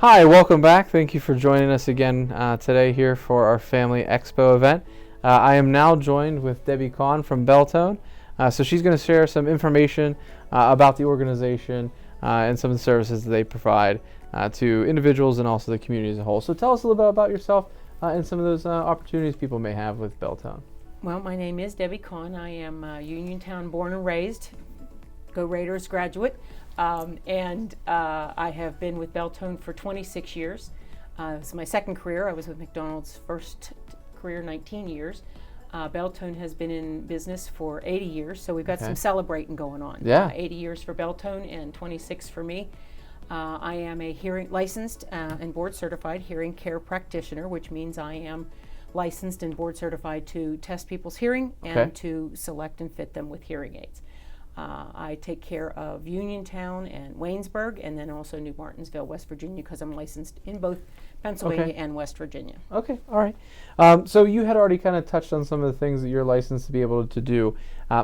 Hi, welcome back. Thank you for joining us again today here for our Family Expo event. I am now joined with Debbie Kahn from Beltone. So she's going to share some information about the organization and some of the services that they provide to individuals and also the community as a whole. So tell us a little bit about yourself and some of those opportunities people may have with Beltone. Well, my name is Debbie Kahn. I am Uniontown born and raised, Go Raiders graduate. I have been with Beltone for 26 years. It's my second career. I was with McDonald's first career 19 years. Beltone has been in business for 80 years, so we've got some celebrating going on. Yeah. 80 years for Beltone and 26 for me. I am a licensed and board certified hearing care practitioner, which means I am licensed and board certified to test people's hearing and to select and fit them with hearing aids. I take care of Uniontown and Waynesburg, and then also New Martinsville, West Virginia, because I'm licensed in both Pennsylvania and West Virginia. Okay, all right. So you had already kind of touched on some of the things that you're licensed to be able to do.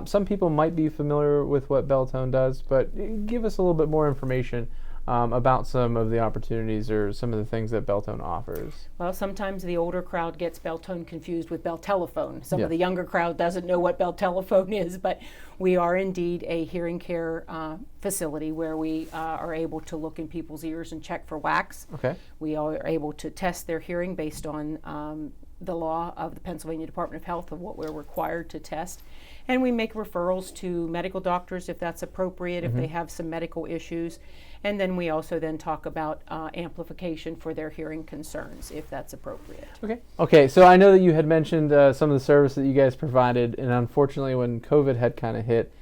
Some people might be familiar with what Beltone does, but give us a little bit more information about some of the opportunities or some of the things that Beltone offers. Well, sometimes the older crowd gets Beltone confused with Bell Telephone. Some of the younger crowd doesn't know what Bell Telephone is, but we are indeed a hearing care facility where we are able to look in people's ears and check for wax. Okay. We are able to test their hearing based on the law of the Pennsylvania Department of Health of what we're required to test. And we make referrals to medical doctors if that's appropriate, if they have some medical issues. And then we also then talk about amplification for their hearing concerns, if that's appropriate. Okay, so I know that you had mentioned some of the service that you guys provided, and unfortunately when COVID had kind of hit,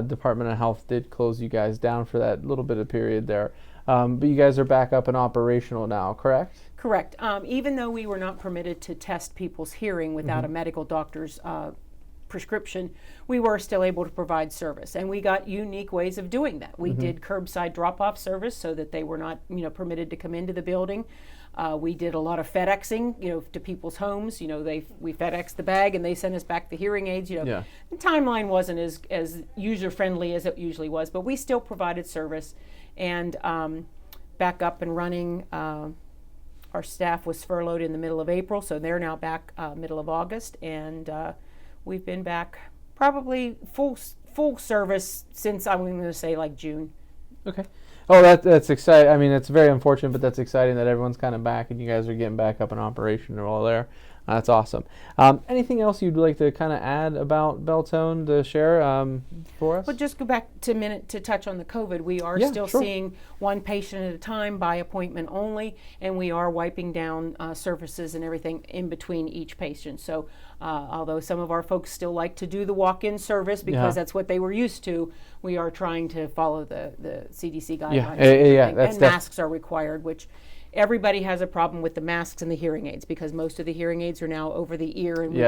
Department of Health did close you guys down for that little bit of period there. But you guys are back up and operational now, correct? Correct. Even though we were not permitted to test people's hearing without a medical doctor's prescription, we were still able to provide service, and we got unique ways of doing that. We did curbside drop-off service so that they were not, permitted to come into the building. We did a lot of FedExing, to people's homes. We FedEx the bag and they sent us back the hearing aids. The timeline wasn't as user-friendly as it usually was, but we still provided service and back up and running. Our staff was furloughed in the middle of April, so they're now back middle of August, and we've been back probably full service since I'm going to say like June. Okay. Oh, that's exciting. I mean, it's very unfortunate, but that's exciting that everyone's kind of back and you guys are getting back up in operation and all there. That's awesome. Anything else you'd like to kind of add about Beltone to share for us? Well, just go back to a minute to touch on the COVID. We are still seeing one patient at a time by appointment only, and we are wiping down surfaces and everything in between each patient. So although some of our folks still like to do the walk-in service because that's what they were used to, we are trying to follow the CDC guidelines. And masks are required, which everybody has a problem with the masks and the hearing aids because most of the hearing aids are now over the ear, and we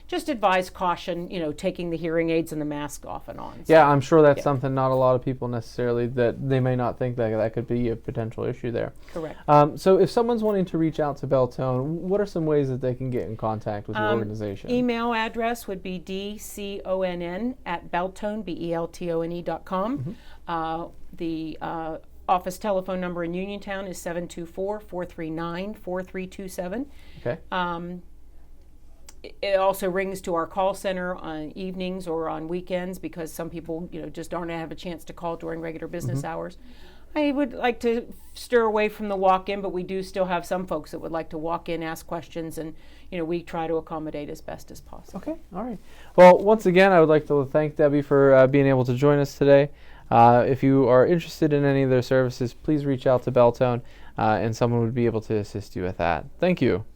just advise caution, taking the hearing aids and the mask off and on. So, I'm sure that's something not a lot of people necessarily, that they may not think that could be a potential issue there. Correct. So if someone's wanting to reach out to Beltone, what are some ways that they can get in contact with your organization? Email address would be dconn@beltone, beltone.com. The office telephone number in Uniontown is 724-439-4327. Okay. It also rings to our call center on evenings or on weekends because some people, just aren't have a chance to call during regular business hours. I would like to steer away from the walk-in, but we do still have some folks that would like to walk in, ask questions, and we try to accommodate as best as possible. Okay, all right. Well, once again, I would like to thank Debbie for being able to join us today. If you are interested in any of their services, please reach out to Beltone, and someone would be able to assist you with that. Thank you.